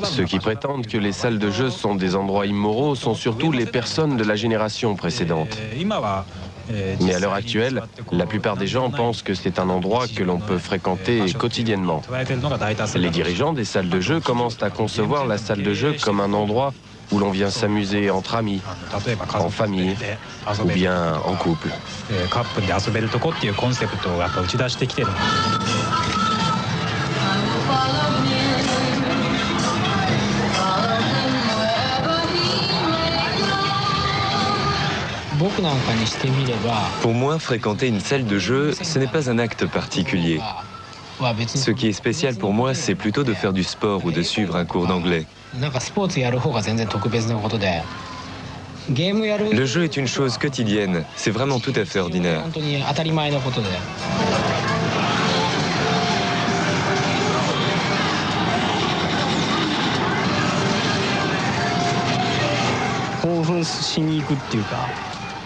Ceux qui prétendent que les salles de jeu sont des endroits immoraux sont surtout les personnes de la génération précédente. Mais à l'heure actuelle, la plupart des gens pensent que c'est un endroit que l'on peut fréquenter quotidiennement. Les dirigeants des salles de jeu commencent à concevoir la salle de jeu comme un endroit où l'on vient s'amuser entre amis, en famille ou bien en couple. Pour moi, fréquenter une salle de jeu, ce n'est pas un acte particulier. Ce qui est spécial pour moi, c'est plutôt de faire du sport ou de suivre un cours d'anglais. Le jeu est une chose quotidienne, c'est vraiment tout à fait ordinaire.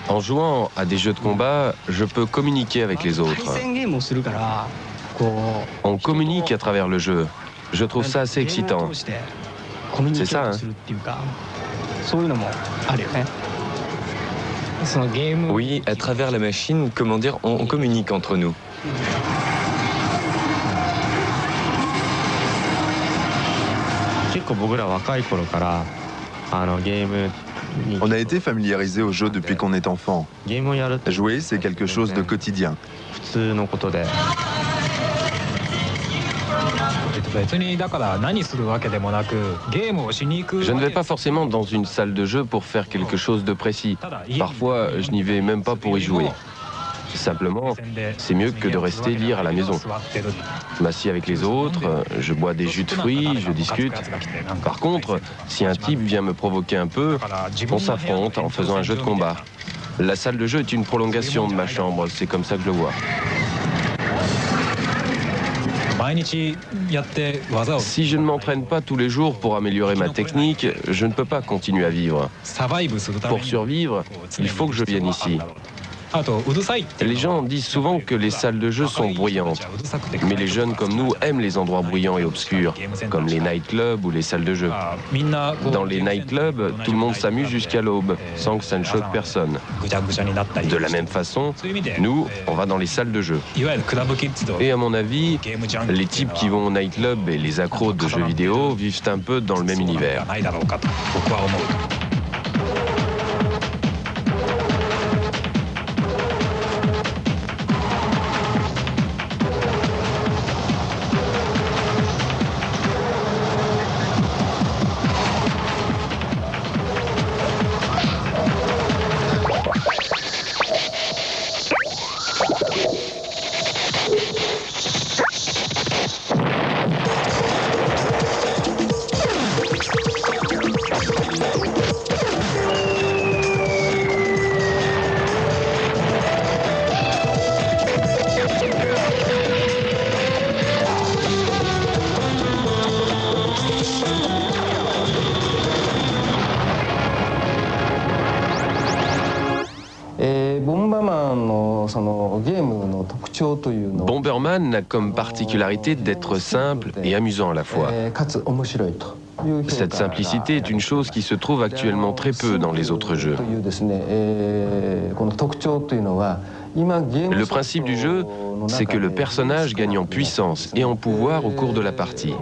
En jouant à des jeux de combat, je peux communiquer avec les autres. On communique à travers le jeu. Je trouve ça assez excitant. C'est ça, hein? Oui, à travers la machine, comment dire, on communique entre nous. On a été familiarisé aux jeux depuis qu'on est enfant. Jouer, c'est quelque chose de quotidien. Je ne vais pas forcément dans une salle de jeu pour faire quelque chose de précis. Parfois, je n'y vais même pas pour y jouer. Simplement, c'est mieux que de rester lire à la maison. Je m'assieds avec les autres, je bois des jus de fruits, je discute. Par contre, si un type vient me provoquer un peu, on s'affronte en faisant un jeu de combat. La salle de jeu est une prolongation de ma chambre, c'est comme ça que je le vois. Si je ne m'entraîne pas tous les jours pour améliorer ma technique, je ne peux pas continuer à vivre. Pour survivre, il faut que je vienne ici. Les gens disent souvent que les salles de jeu sont bruyantes, mais les jeunes comme nous aiment les endroits bruyants et obscurs, comme les nightclubs ou les salles de jeu. Dans les nightclubs, tout le monde s'amuse jusqu'à l'aube, sans que ça ne choque personne. De la même façon, nous, on va dans les salles de jeu. Et à mon avis, les types qui vont au nightclub et les accros de jeux vidéo vivent un peu dans le même univers. Bomberman a comme particularité d'être simple et amusant à la fois. Cette simplicité est une chose qui se trouve actuellement très peu dans les autres jeux. Le principe du jeu, c'est que le personnage gagne en puissance et en pouvoir au cours de la partie.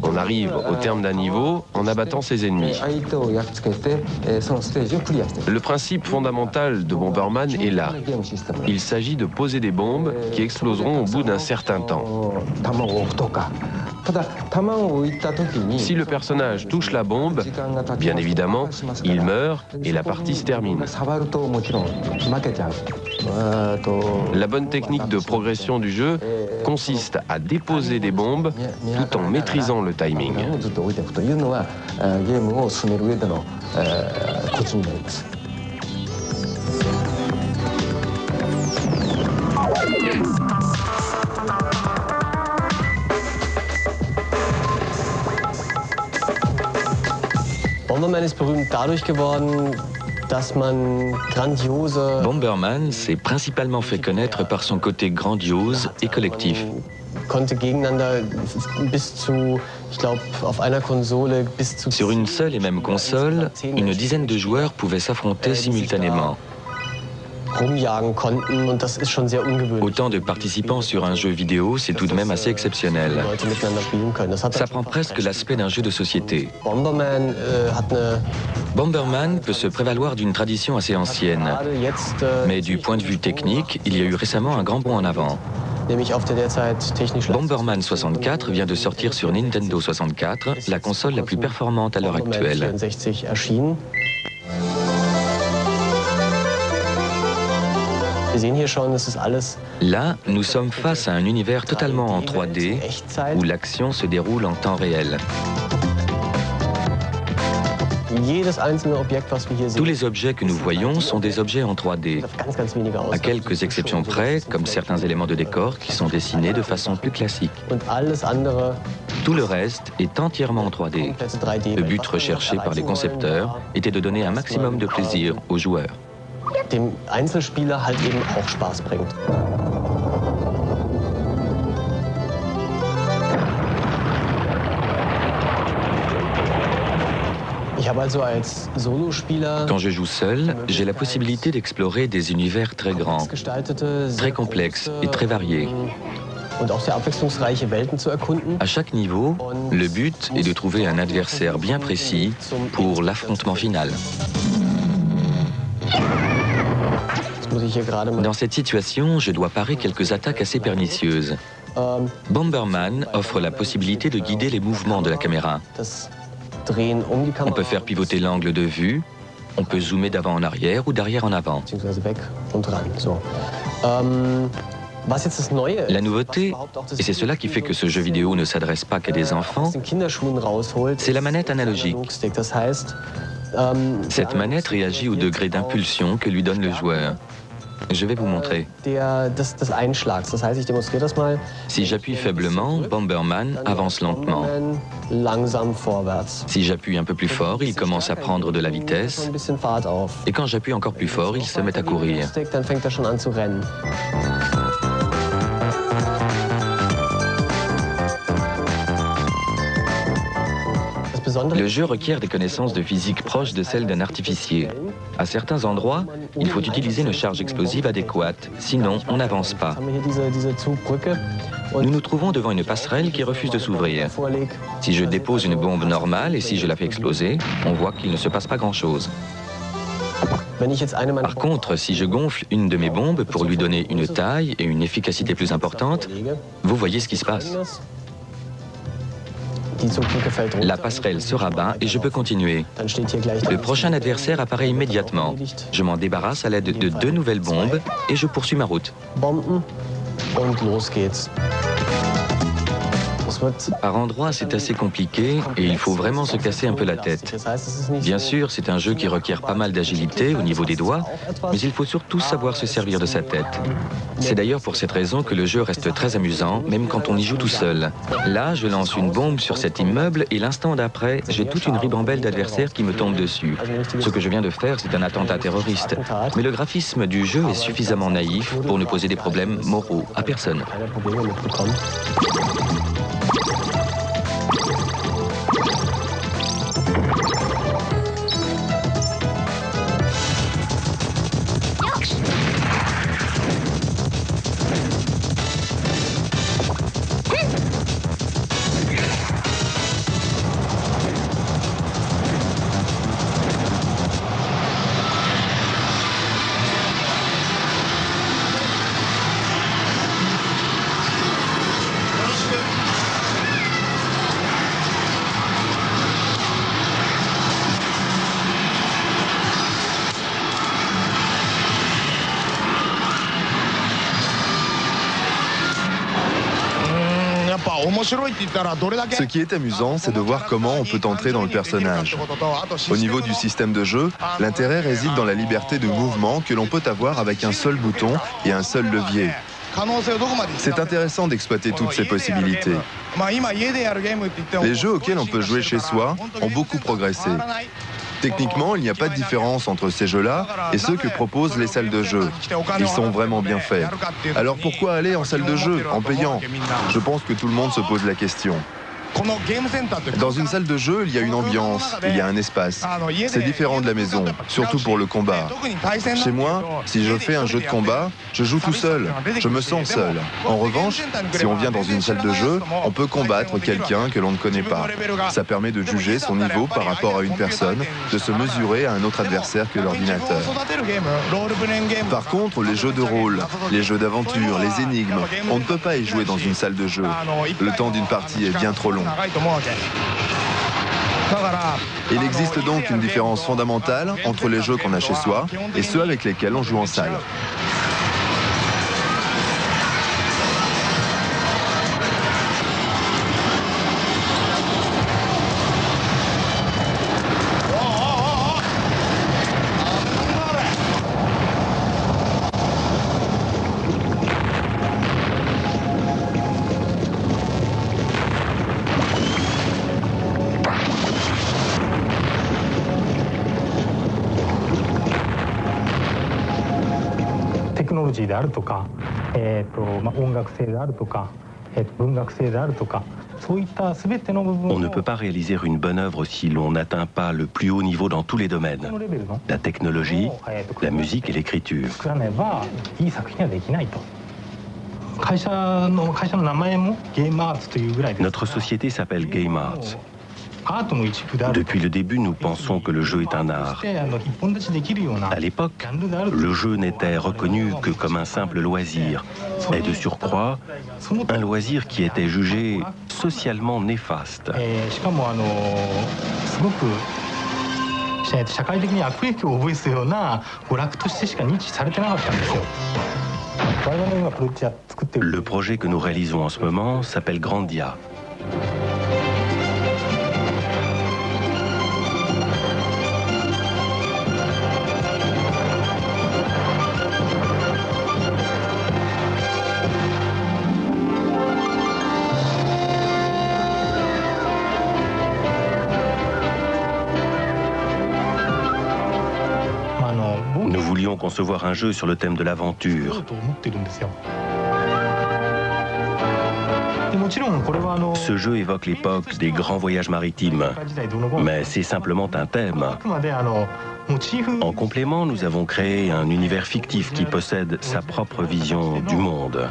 On arrive au terme d'un niveau en abattant ses ennemis. Le principe fondamental de Bomberman est là. Il s'agit de poser des bombes qui exploseront au bout d'un certain temps. Si le personnage touche la bombe, bien évidemment, il meurt et la partie se termine. La bonne technique de progression du jeu consiste à déposer des bombes tout en maîtrisant le timing. Bomberman s'est principalement fait connaître par son côté grandiose et collectif. Sur une seule et même console, une dizaine de joueurs pouvaient s'affronter simultanément. Autant de participants sur un jeu vidéo, c'est tout de même assez exceptionnel. Ça prend presque l'aspect d'un jeu de société. Bomberman peut se prévaloir d'une tradition assez ancienne. Mais du point de vue technique, il y a eu récemment un grand bond en avant. Bomberman 64 vient de sortir sur Nintendo 64, la console la plus performante à l'heure actuelle. Là, nous sommes face à un univers totalement en 3D, où l'action se déroule en temps réel. Tous les objets que nous voyons sont des objets en 3D, à quelques exceptions près, comme certains éléments de décor qui sont dessinés de façon plus classique. Tout le reste est entièrement en 3D. Le but recherché par les concepteurs était de donner un maximum de plaisir aux joueurs. Dem Einzelspieler halt eben auch Spaß bringt. Quand je joue seul, j'ai la possibilité d'explorer des univers très grands, très complexes et très variés. À chaque niveau, le but est de trouver un adversaire bien précis pour l'affrontement final. Dans cette situation, je dois parer quelques attaques assez pernicieuses. Bomberman offre la possibilité de guider les mouvements de la caméra. On peut faire pivoter l'angle de vue, on peut zoomer d'avant en arrière ou d'arrière en avant. La nouveauté, et c'est cela qui fait que ce jeu vidéo ne s'adresse pas qu'à des enfants, c'est la manette analogique. Cette manette réagit au degré d'impulsion que lui donne le joueur. Je vais vous montrer. Si j'appuie faiblement, Bomberman avance lentement. Si j'appuie un peu plus fort, il commence à prendre de la vitesse. Et quand j'appuie encore plus fort, il se met à courir. Le jeu requiert des connaissances de physique proches de celles d'un artificier. À certains endroits, il faut utiliser une charge explosive adéquate, sinon on n'avance pas. Nous nous trouvons devant une passerelle qui refuse de s'ouvrir. Si je dépose une bombe normale et si je la fais exploser, on voit qu'il ne se passe pas grand-chose. Par contre, si je gonfle une de mes bombes pour lui donner une taille et une efficacité plus importante, vous voyez ce qui se passe. La passerelle se rabat et je peux continuer. Le prochain adversaire apparaît immédiatement. Je m'en débarrasse à l'aide de 2 nouvelles bombes et je poursuis ma route. Par endroits, c'est assez compliqué et il faut vraiment se casser un peu la tête. Bien sûr, c'est un jeu qui requiert pas mal d'agilité au niveau des doigts, mais il faut surtout savoir se servir de sa tête. C'est d'ailleurs pour cette raison que le jeu reste très amusant, même quand on y joue tout seul. Là, je lance une bombe sur cet immeuble et l'instant d'après, j'ai toute une ribambelle d'adversaires qui me tombent dessus. Ce que je viens de faire, c'est un attentat terroriste. Mais le graphisme du jeu est suffisamment naïf pour ne poser des problèmes moraux à personne. Ce qui est amusant, c'est de voir comment on peut entrer dans le personnage. Au niveau du système de jeu, l'intérêt réside dans la liberté de mouvement que l'on peut avoir avec un seul bouton et un seul levier. C'est intéressant d'exploiter toutes ces possibilités. Les jeux auxquels on peut jouer chez soi ont beaucoup progressé. Techniquement, il n'y a pas de différence entre ces jeux-là et ceux que proposent les salles de jeu. Ils sont vraiment bien faits. Alors pourquoi aller en salle de jeu, en payant? Je pense que tout le monde se pose la question. Dans une salle de jeu, il y a une ambiance, il y a un espace. C'est différent de la maison, surtout pour le combat. Chez moi, si je fais un jeu de combat, je joue tout seul, je me sens seul. En revanche, si on vient dans une salle de jeu, on peut combattre quelqu'un que l'on ne connaît pas. Ça permet de juger son niveau par rapport à une personne, de se mesurer à un autre adversaire que l'ordinateur. Par contre, les jeux de rôle, les jeux d'aventure, les énigmes, on ne peut pas y jouer dans une salle de jeu. Le temps d'une partie est bien trop long. Il existe donc une différence fondamentale entre les jeux qu'on a chez soi et ceux avec lesquels on joue en salle. On ne peut pas réaliser une bonne œuvre si l'on n'atteint pas le plus haut niveau dans tous les domaines. La technologie, la musique et l'écriture. Notre société s'appelle Game Arts. Depuis le début, nous pensons que le jeu est un art. À l'époque, le jeu n'était reconnu que comme un simple loisir, et de surcroît, un loisir qui était jugé socialement néfaste. Le projet que nous réalisons en ce moment s'appelle Grandia. Nous voulions concevoir un jeu sur le thème de l'aventure. Ce jeu évoque l'époque des grands voyages maritimes, mais c'est simplement un thème. En complément, nous avons créé un univers fictif qui possède sa propre vision du monde.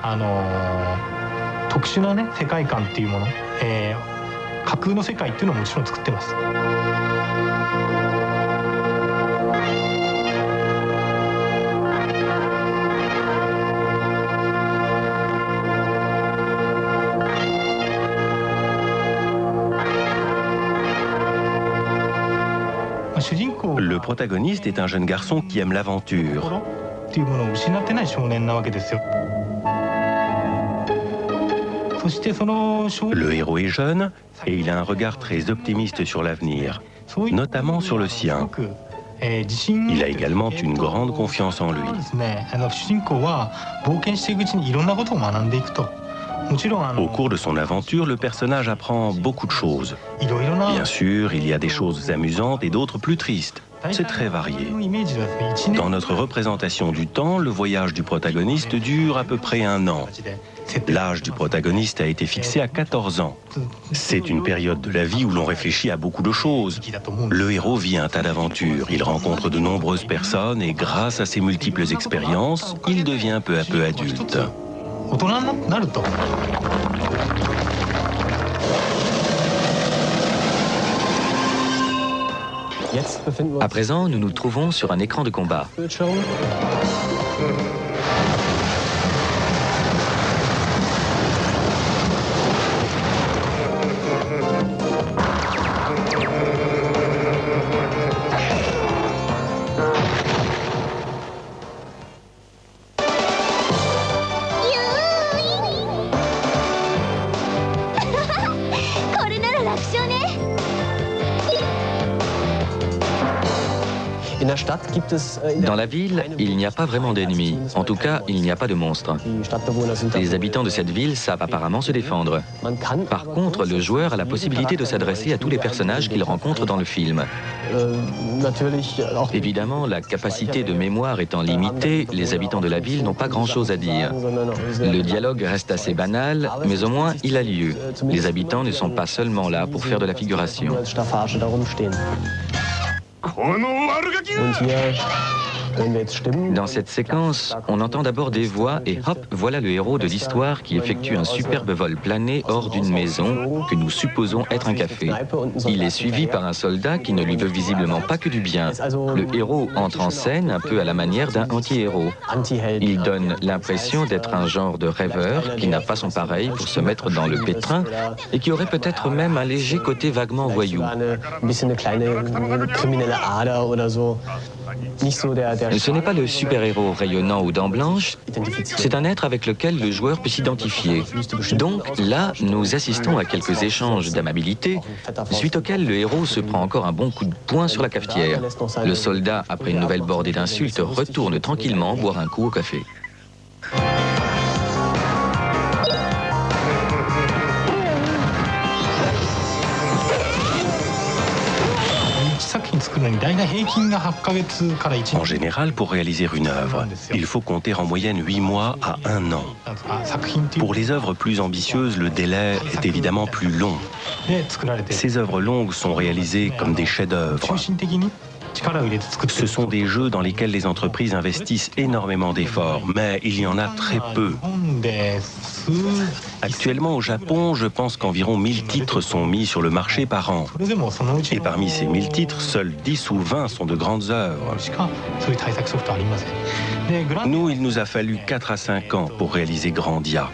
Le protagoniste est un jeune garçon qui aime l'aventure. Le héros est jeune et il a un regard très optimiste sur l'avenir, notamment sur le sien. Il a également une grande confiance en lui. Au cours de son aventure, le personnage apprend beaucoup de choses. Bien sûr, il y a des choses amusantes et d'autres plus tristes. C'est très varié. Dans notre représentation du temps, le voyage du protagoniste dure à peu près 1 an. L'âge du protagoniste a été fixé à 14 ans. C'est une période de la vie où l'on réfléchit à beaucoup de choses. Le héros vit un tas d'aventures, il rencontre de nombreuses personnes et grâce à ses multiples expériences, il devient peu à peu adulte. À présent, nous nous trouvons sur un écran de combat. Dans la ville, il n'y a pas vraiment d'ennemis. En tout cas, il n'y a pas de monstres. Les habitants de cette ville savent apparemment se défendre. Par contre, le joueur a la possibilité de s'adresser à tous les personnages qu'il rencontre dans le film. Évidemment, la capacité de mémoire étant limitée, les habitants de la ville n'ont pas grand-chose à dire. Le dialogue reste assez banal, mais au moins il a lieu. Les habitants ne sont pas seulement là pour faire de la figuration. Dans cette séquence, on entend d'abord des voix et hop, voilà le héros de l'histoire qui effectue un superbe vol plané hors d'une maison que nous supposons être un café. Il est suivi par un soldat qui ne lui veut visiblement pas que du bien. Le héros entre en scène un peu à la manière d'un anti-héros. Il donne l'impression d'être un genre de rêveur qui n'a pas son pareil pour se mettre dans le pétrin et qui aurait peut-être même un léger côté vaguement voyou. Ce n'est pas le super-héros rayonnant aux dents blanches, c'est un être avec lequel le joueur peut s'identifier. Donc là, nous assistons à quelques échanges d'amabilité, suite auxquels le héros se prend encore un bon coup de poing sur la cafetière. Le soldat, après une nouvelle bordée d'insultes, retourne tranquillement boire un coup au café. En général, pour réaliser une œuvre, il faut compter en moyenne 8 mois à 1 an. Pour les œuvres plus ambitieuses, le délai est évidemment plus long. Ces œuvres longues sont réalisées comme des chefs-d'œuvre. Ce sont des jeux dans lesquels les entreprises investissent énormément d'efforts, mais il y en a très peu. Actuellement au Japon, je pense qu'environ 1000 titres sont mis sur le marché par an. Et parmi ces 1000 titres, seuls 10 ou 20 sont de grandes œuvres. Nous, il nous a fallu 4 à 5 ans pour réaliser Grandia.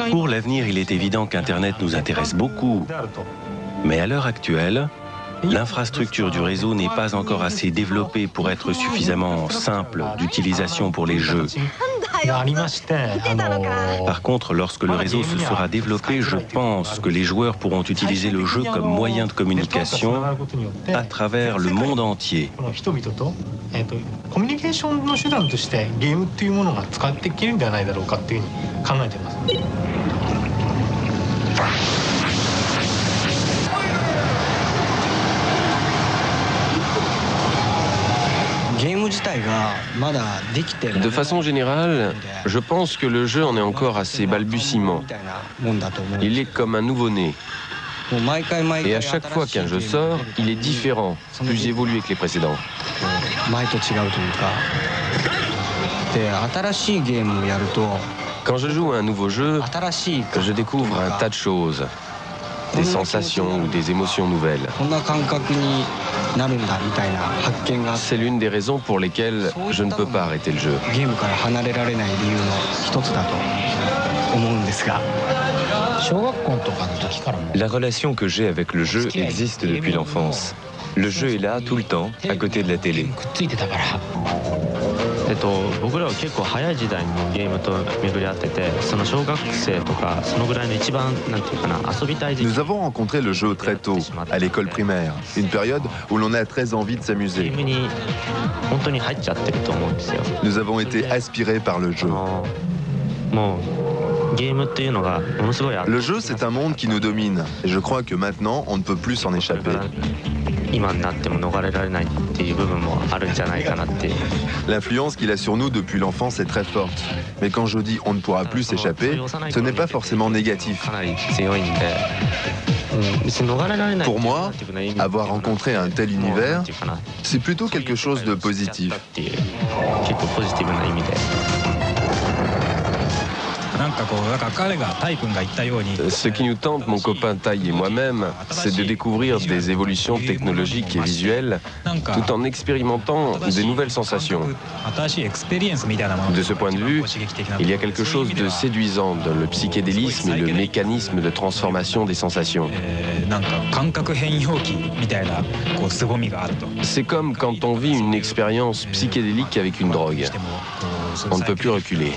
Pour l'avenir, il est évident qu'Internet nous intéresse beaucoup. Mais à l'heure actuelle, l'infrastructure du réseau n'est pas encore assez développée pour être suffisamment simple d'utilisation pour les jeux. Par contre, lorsque le réseau se sera développé, je pense que les joueurs pourront utiliser le jeu comme moyen de communication à travers le monde entier. De façon générale, je pense que le jeu en est encore à ses balbutiements. Il est comme un nouveau-né. Et à chaque fois qu'un jeu sort, il est différent, plus évolué que les précédents. Quand je joue à un nouveau jeu, je découvre un tas de choses. Des sensations ou des émotions nouvelles. C'est l'une des raisons pour lesquelles je ne peux pas arrêter le jeu. La relation que j'ai avec le jeu existe depuis l'enfance. Le jeu est là tout le temps, à côté de la télé. Nous avons rencontré le jeu très tôt, à l'école primaire, une période où l'on a très envie de s'amuser. Nous avons été aspirés par le jeu. Le jeu, c'est un monde qui nous domine, et je crois que maintenant, on ne peut plus s'en échapper. L'influence qu'il a sur nous depuis l'enfance est très forte. Mais quand je dis on ne pourra plus s'échapper, ce n'est pas forcément négatif. Pour moi, avoir rencontré un tel univers, c'est plutôt quelque chose de positif. Ce qui nous tente, mon copain Tai et moi-même, c'est de découvrir des évolutions technologiques et visuelles tout en expérimentant des nouvelles sensations. De ce point de vue, il y a quelque chose de séduisant dans le psychédélisme et le mécanisme de transformation des sensations. C'est comme quand on vit une expérience psychédélique avec une drogue. On ne peut plus reculer.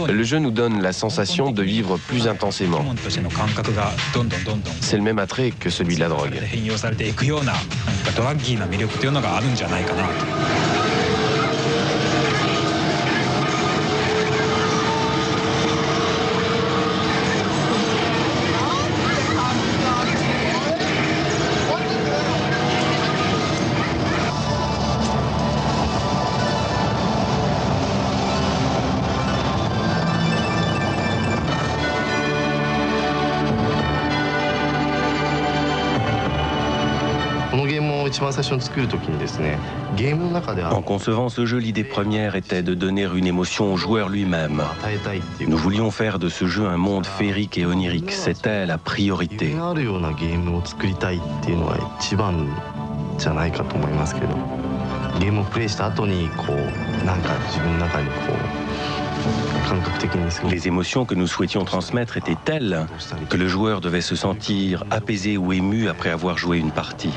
Le jeu nous donne la sensation de vivre plus intensément. C'est le même attrait que celui de la drogue. En concevant ce jeu, l'idée première était de donner une émotion au joueur lui-même. Nous voulions faire de ce jeu un monde féerique et onirique. C'était la priorité. Les émotions que nous souhaitions transmettre étaient telles que le joueur devait se sentir apaisé ou ému après avoir joué une partie.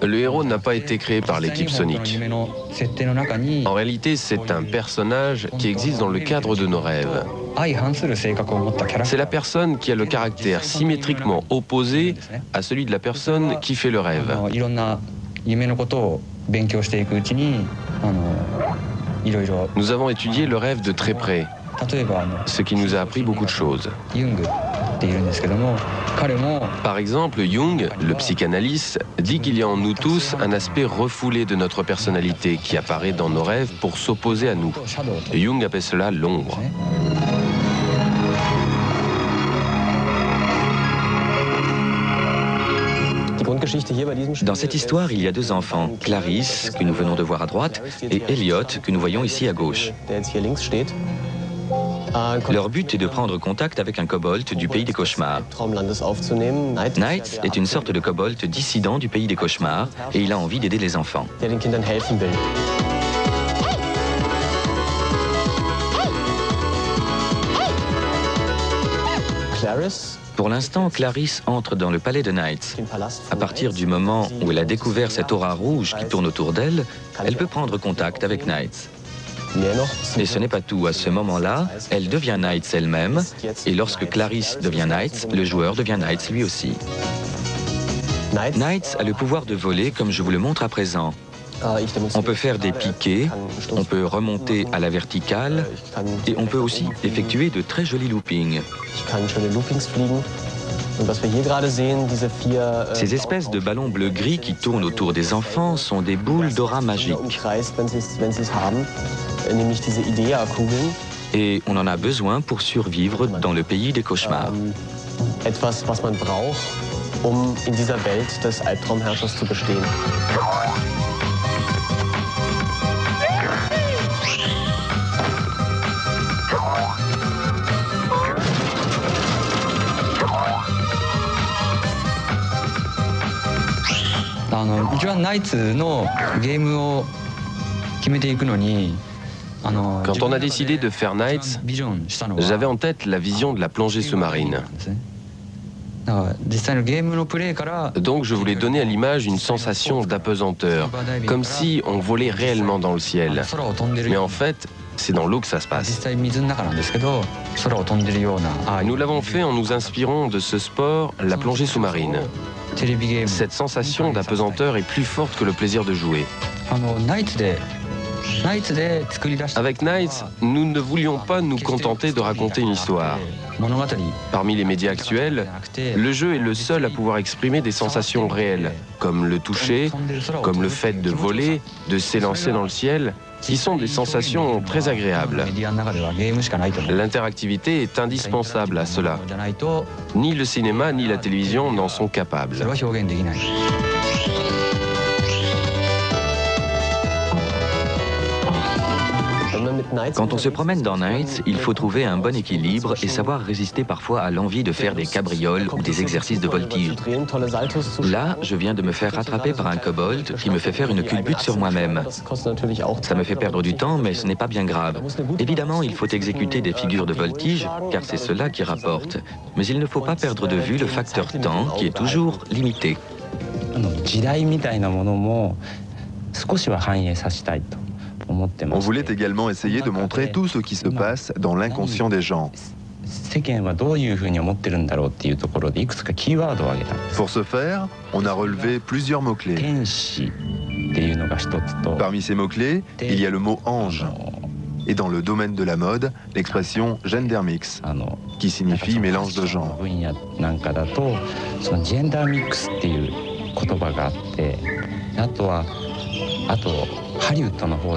Le héros n'a pas été créé par l'équipe Sonic. En réalité, c'est un personnage qui existe dans le cadre de nos rêves. C'est la personne qui a le caractère symétriquement opposé à celui de la personne qui fait le rêve. Nous avons étudié le rêve de très près, ce qui nous a appris beaucoup de choses. Par exemple, Jung, le psychanalyste, dit qu'il y a en nous tous un aspect refoulé de notre personnalité qui apparaît dans nos rêves pour s'opposer à nous. Jung appelle cela l'ombre. Dans cette histoire, il y a deux enfants, Clarisse, que nous venons de voir à droite, et Elliot, que nous voyons ici à gauche. Leur but est de prendre contact avec un kobold du pays des cauchemars. Knight est une sorte de kobold dissident du pays des cauchemars et il a envie d'aider les enfants. Pour l'instant, Clarisse entre dans le palais de Knight. À partir du moment où elle a découvert cette aura rouge qui tourne autour d'elle, elle peut prendre contact avec Knight. Et ce n'est pas tout. À ce moment-là, elle devient Knight elle-même. Et lorsque Clarisse devient Knight, le joueur devient Knight lui aussi. Knight a le pouvoir de voler comme je vous le montre à présent. On peut faire des piquets, on peut remonter à la verticale et on peut aussi effectuer de très jolis loopings. Ces espèces de ballons bleu-gris qui tournent autour des enfants sont des boules d'aura magiques. Et on en a besoin pour survivre dans le pays des cauchemars. Quand on a décidé de faire Knights, j'avais en tête la vision de la plongée sous-marine. Donc je voulais donner à l'image une sensation d'apesanteur, comme si on volait réellement dans le ciel. Mais en fait, c'est dans l'eau que ça se passe. Nous l'avons fait en nous inspirant de ce sport, la plongée sous-marine. Cette sensation d'apesanteur est plus forte que le plaisir de jouer. Avec Knights, nous ne voulions pas nous contenter de raconter une histoire. Parmi les médias actuels, le jeu est le seul à pouvoir exprimer des sensations réelles, comme le toucher, comme le fait de voler, de s'élancer dans le ciel, qui sont des sensations très agréables. L'interactivité est indispensable à cela. Ni le cinéma ni la télévision n'en sont capables. Quand on se promène dans Nights, il faut trouver un bon équilibre et savoir résister parfois à l'envie de faire des cabrioles ou des exercices de voltige. Là, je viens de me faire rattraper par un kobold qui me fait faire une culbute sur moi-même. Ça me fait perdre du temps, mais ce n'est pas bien grave. Évidemment, il faut exécuter des figures de voltige, car c'est cela qui rapporte. Mais il ne faut pas perdre de vue le facteur temps, qui est toujours limité. On voulait également essayer de montrer tout ce qui se passe dans l'inconscient des gens. Pour ce faire, on a relevé plusieurs mots-clés. Parmi ces mots-clés, il y a le mot « ange ». Et dans le domaine de la mode, l'expression « gender mix », qui signifie mélange de genres.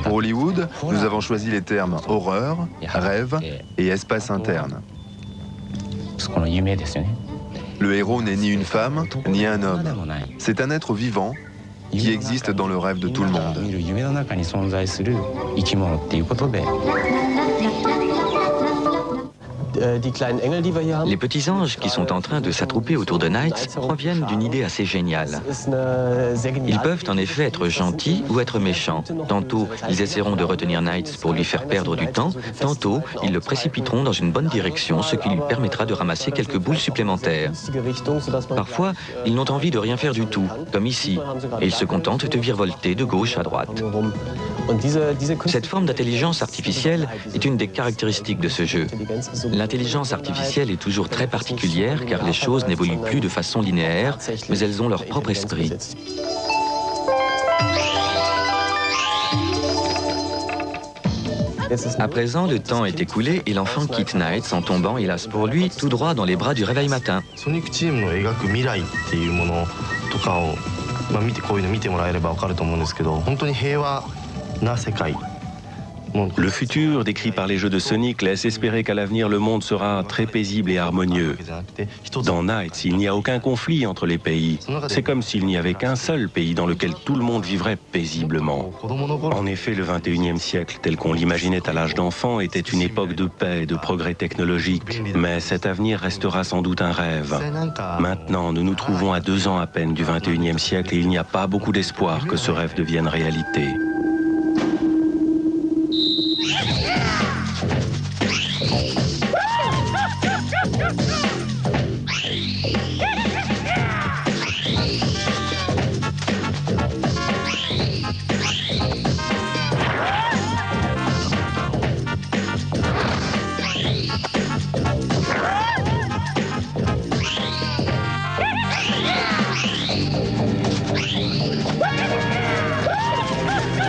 Pour Hollywood, nous avons choisi les termes « horreur »,« rêve » et « espace interne ». Le héros n'est ni une femme, ni un homme. C'est un être vivant qui existe dans le rêve de tout le monde. Les petits anges qui sont en train de s'attrouper autour de Nights proviennent d'une idée assez géniale. Ils peuvent en effet être gentils ou être méchants. Tantôt, ils essaieront de retenir Nights pour lui faire perdre du temps, tantôt, ils le précipiteront dans une bonne direction, ce qui lui permettra de ramasser quelques boules supplémentaires. Parfois, ils n'ont envie de rien faire du tout, comme ici, et ils se contentent de virevolter de gauche à droite. Cette forme d'intelligence artificielle est une des caractéristiques de ce jeu. L'intelligence artificielle est toujours très particulière car les choses n'évoluent plus de façon linéaire, mais elles ont leur propre esprit. À présent, le temps est écoulé et l'enfant quitte Nights en tombant, hélas pour lui, tout droit dans les bras du réveil matin. Le futur décrit par les jeux de Sonic laisse espérer qu'à l'avenir le monde sera très paisible et harmonieux. Dans Nights, il n'y a aucun conflit entre les pays. C'est comme s'il n'y avait qu'un seul pays dans lequel tout le monde vivrait paisiblement. En effet, le 21e siècle, tel qu'on l'imaginait à l'âge d'enfant, était une époque de paix et de progrès technologique. Mais cet avenir restera sans doute un rêve. Maintenant, nous nous trouvons à 2 ans à peine du 21e siècle et il n'y a pas beaucoup d'espoir que ce rêve devienne réalité.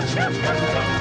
Woo!